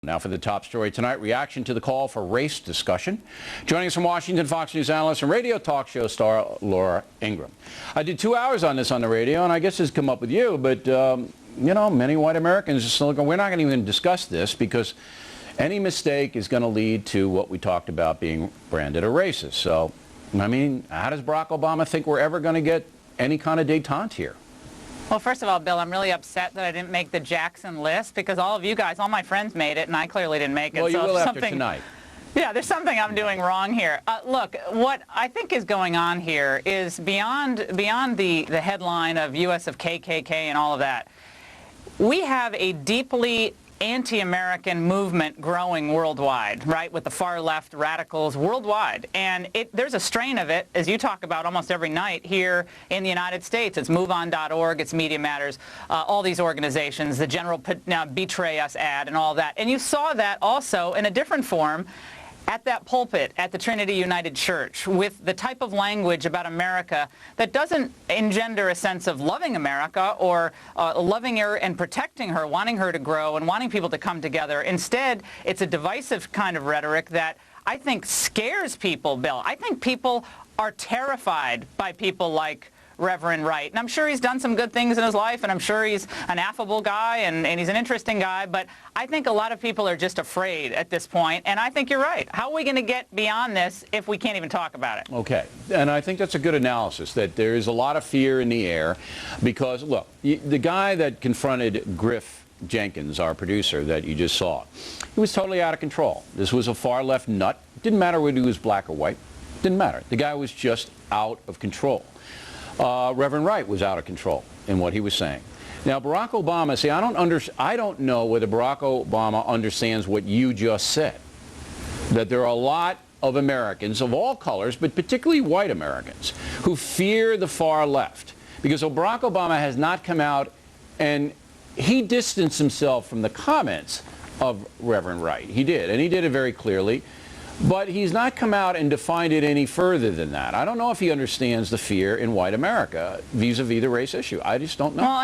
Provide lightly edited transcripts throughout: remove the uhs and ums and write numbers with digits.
Now for the top story tonight, reaction to the call for race discussion. Joining us from Washington, Fox News analyst and radio talk show star Laura Ingraham. I did 2 hours on this on the radio, and I guess it's come up with you, but, you know, many white Americans are still going, we're not going to even discuss this because any mistake is going to lead to what we talked about being branded a racist. So, I mean, how does Barack Obama think we're ever going to get any kind of detente here? Well, first of all, Bill, I'm really upset that I didn't make the Jackson list because all of you guys, all my friends made it, and I clearly didn't make it. Well, you will after tonight. Yeah, there's something I'm doing wrong here. Look, what I think is going on here is beyond the headline of U.S. of KKK and all of that. We have a deeply anti-American movement growing worldwide, right, with the far-left radicals worldwide. And there's a strain of it, as you talk about almost every night here in the United States. It's MoveOn.org, it's Media Matters, all these organizations, the General Betray Us ad and all that. And you saw that also in a different form at that pulpit at the Trinity United Church with the type of language about America that doesn't engender a sense of loving America or loving her and protecting her, wanting her to grow and wanting people to come together. Instead, it's a divisive kind of rhetoric that I think scares people, Bill. I think people are terrified by people like Reverend Wright. And I'm sure he's done some good things in his life, and I'm sure he's an affable guy, and he's an interesting guy, but I think a lot of people are just afraid at this point, and I think you're right. How are we going to get beyond this if we can't even talk about it? Okay, and I think that's a good analysis, that there is a lot of fear in the air because, look, the guy that confronted Griff Jenkins, our producer that you just saw, he was totally out of control. This was a far-left nut. Didn't matter whether he was black or white. Didn't matter. The guy was just out of control. Reverend Wright was out of control in what he was saying. Now, Barack Obama, see, I don't know whether Barack Obama understands what you just said, that there are a lot of Americans of all colors, but particularly white Americans, who fear the far left. Because Barack Obama has not come out and he distanced himself from the comments of Reverend Wright. He did, and he did it very clearly. But he's not come out and defined it any further than that. I don't know if he understands the fear in white America vis-a-vis the race issue. I just don't know. Well,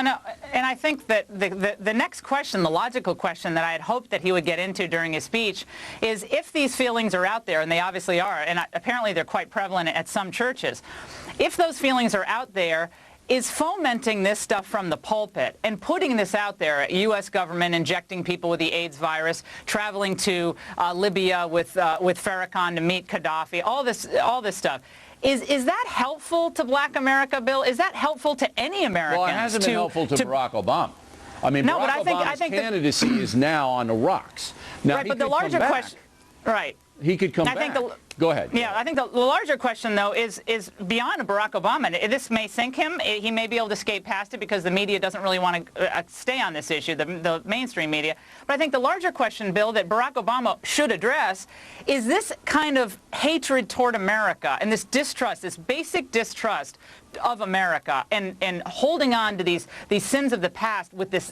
and I think that the next question, the logical question that I had hoped that he would get into during his speech is if these feelings are out there, and they obviously are, and apparently they're quite prevalent at some churches, if those feelings are out there, is fomenting this stuff from the pulpit and putting this out there, U.S. government injecting people with the AIDS virus, traveling to Libya with Farrakhan to meet Gaddafi, all this stuff. Is that helpful to black America, Bill? Is that helpful to any Americans? Well, it hasn't been helpful to Barack Obama. I mean, no, Barack Obama's candidacy is now on the rocks. Now, right, but the larger question, right. He could come back. Go ahead. Yeah, I think the larger question, though, is beyond Barack Obama. This may sink him. He may be able to skate past it because the media doesn't really want to stay on this issue, the mainstream media. But I think the larger question, Bill, that Barack Obama should address is this kind of hatred toward America and this distrust, this basic distrust of America and holding on to these sins of the past with this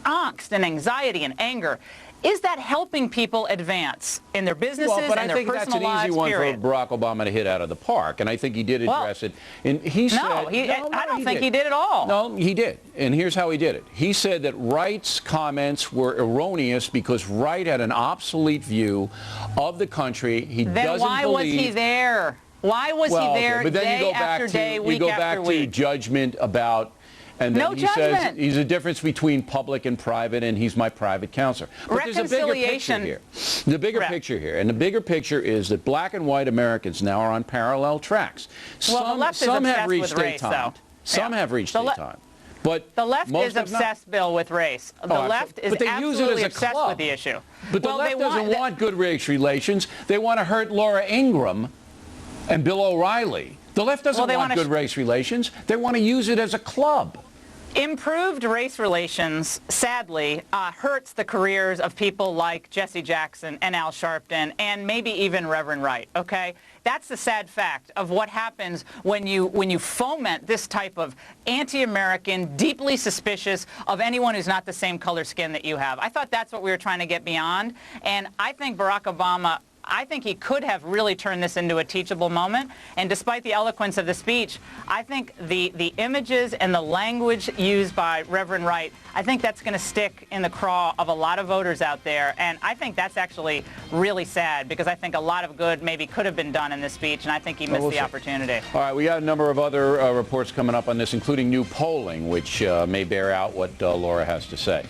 angst and anxiety and anger. Is that helping people advance in their businesses and their personal lives? Well, but I think that's an easy one for Barack Obama to hit out of the park, and I think he did address it. And he said, I don't think he did at all. No, he did, and here's how he did it. He said that Wright's comments were erroneous because Wright had an obsolete view of the country. Then why was he there? Why was he there day after day, week after week? You go back to judgment about... And then he says he's a difference between public and private, and he's my private counselor. But there's a bigger picture here. The bigger picture here, and the bigger picture is that black and white Americans now are on parallel tracks. Well, some have reached detente. Some have reached detente. But the left is obsessed, Bill, with race. The left is absolutely obsessed with the issue. But the left doesn't want good race relations. They want to hurt Laura Ingraham and Bill O'Reilly. The left doesn't want good race relations. They want to use it as a club. Improved race relations, sadly, hurts the careers of people like Jesse Jackson and Al Sharpton and maybe even Reverend Wright, okay? That's the sad fact of what happens when you foment this type of anti-American, deeply suspicious of anyone who's not the same color skin that you have. I thought that's what we were trying to get beyond, and I think Barack Obama I think he could have really turned this into a teachable moment. And despite the eloquence of the speech, I think the images and the language used by Reverend Wright, I think that's going to stick in the craw of a lot of voters out there. And I think that's actually really sad, because I think a lot of good maybe could have been done in this speech, and I think he missed the opportunity. All right, we got a number of other reports coming up on this, including new polling, which may bear out what Laura has to say.